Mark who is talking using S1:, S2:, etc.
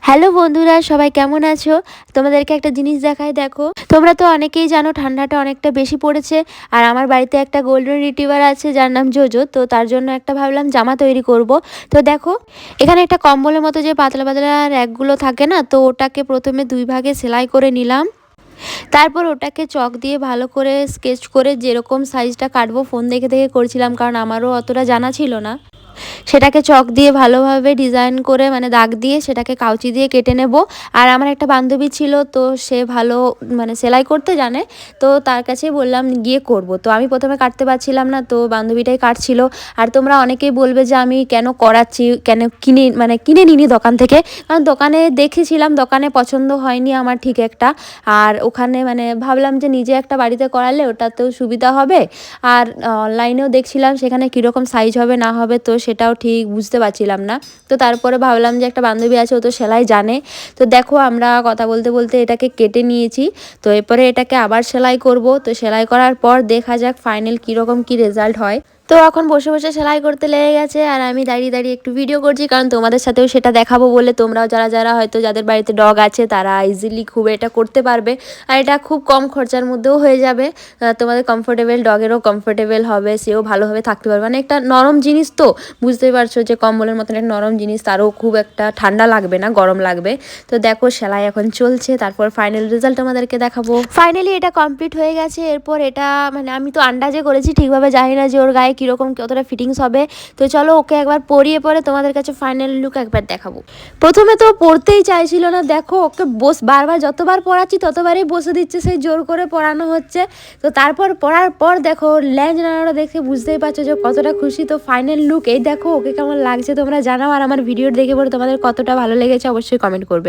S1: Hello বন্ধুরা, সবাই কেমন আছো? তোমাদেরকে একটা জিনিস দেখাই, দেখো। তোমরা তো অনেকেই জানো ঠান্ডাটা অনেকটা বেশি পড়েছে। আর আমার বাড়িতে একটা গোল্ডেন রিট্রিভার আছে যার নাম জোজো, তো তার জন্য একটা ভাবলাম জামা তৈরি করব। তো দেখো, এখানে একটা কম্বলের মতো যে পাতলা পাতলা র্যাকগুলো থাকে না, তো ওটাকে প্রথমে দুই ভাগে সেলাই করে নিলাম। তারপর ওটাকে চক দিয়ে ভালো করে স্কেচ করে যেরকম সাইজটা কাটবো ফোন দেখে দেখে করছিলাম, কারণ আমারও অতটা জানা ছিল না। সেটাকে চক দিয়ে ভালোভাবে ডিজাইন করে মানে দাগ দিয়ে সেটাকে কাউচি দিয়ে কেটে নেব। আর আমার একটা বান্ধবী ছিল, তো সে ভালো মানে সেলাই করতে জানে, তো তার কাছেই বললাম গিয়ে করব। তো আমি প্রথমে কাটতে পারছিলাম না, তো বান্ধবীটাই কাটছিল। আর তোমরা অনেকেই বলবে যে আমি কেন করাচ্ছি, কেন কিনে নিনি দোকান থেকে, কারণ দোকানে দেখেছিলাম, দোকানে পছন্দ হয়নি আমার ঠিক একটা। আর ওখানে মানে ভাবলাম যে নিজে একটা বাড়িতে করালে ওটাতেও সুবিধা হবে। আর অনলাইনেও দেখছিলাম সেখানে কীরকম সাইজ হবে না হবে, তো সেটাও ঠিক বুঝতে পারছিলাম না। তো তারপরে ভাবলাম যে একটা বান্ধবী আছে, ও তো সেলাই জানে। তো দেখো, আমরা কথা বলতে বলতে এটাকে কেটে নিয়েছি। তো এরপরে এটাকে আবার সেলাই করব। তো সেলাই করার পর দেখা যাক ফাইনাল কীরকম কী রেজাল্ট হয়। তো এখন বসে বসে সেলাই করতে লেগে গেছে, আর আমি দাঁড়িয়ে দাঁড়িয়ে একটু ভিডিও করছি, কারণ তোমাদের সাথেও সেটা দেখাবো বলে। তোমরাও যারা যারা হয়তো যাদের বাড়িতে ডগ আছে তারা ইজিলি খুব এটা করতে পারবে। আর এটা খুব কম খরচার মধ্যেও হয়ে যাবে। তোমাদের কমফোর্টেবল, ডগেরও কমফোর্টেবল হবে, সেও ভালোভাবে থাকতে পারবে। মানে একটা নরম জিনিস তো, বুঝতেই পারছো যে কম্বলের মতন একটা নরম জিনিস, তারও খুব একটা ঠান্ডা লাগবে না, গরম লাগবে। তো দেখো, সেলাই এখন চলছে, তারপর ফাইনাল রেজাল্ট আমাদেরকে দেখাবো। ফাইনালি এটা কমপ্লিট হয়ে গেছে। এরপর এটা মানে আমি তো আন্দাজে করেছি, ঠিকভাবে জানি না যে ওর গায়ে কীরকম কতটা ফিটিংস হবে। তো চলো ওকে একবার পরিয়ে পরে তোমাদের কাছে ফাইনাল লুক একবার দেখাবো। প্রথমে তো পড়তেই চাইছিল না, দেখো ওকে বারবার যতবার পড়াচ্ছি ততবারই বসে দিচ্ছে, সেই জোর করে পড়ানো হচ্ছে। তো তারপর পড়ার পর দেখো ল্যাঞ্জ নাড়াটা দেখে বুঝতেই পারছো যে কতটা খুশি। তো ফাইনাল লুক এই দেখো, ওকে কেমন লাগছে তোমরা জানাও। আর আমার ভিডিও দেখে পরে তোমাদের কতটা ভালো লেগেছে অবশ্যই কমেন্ট করবে।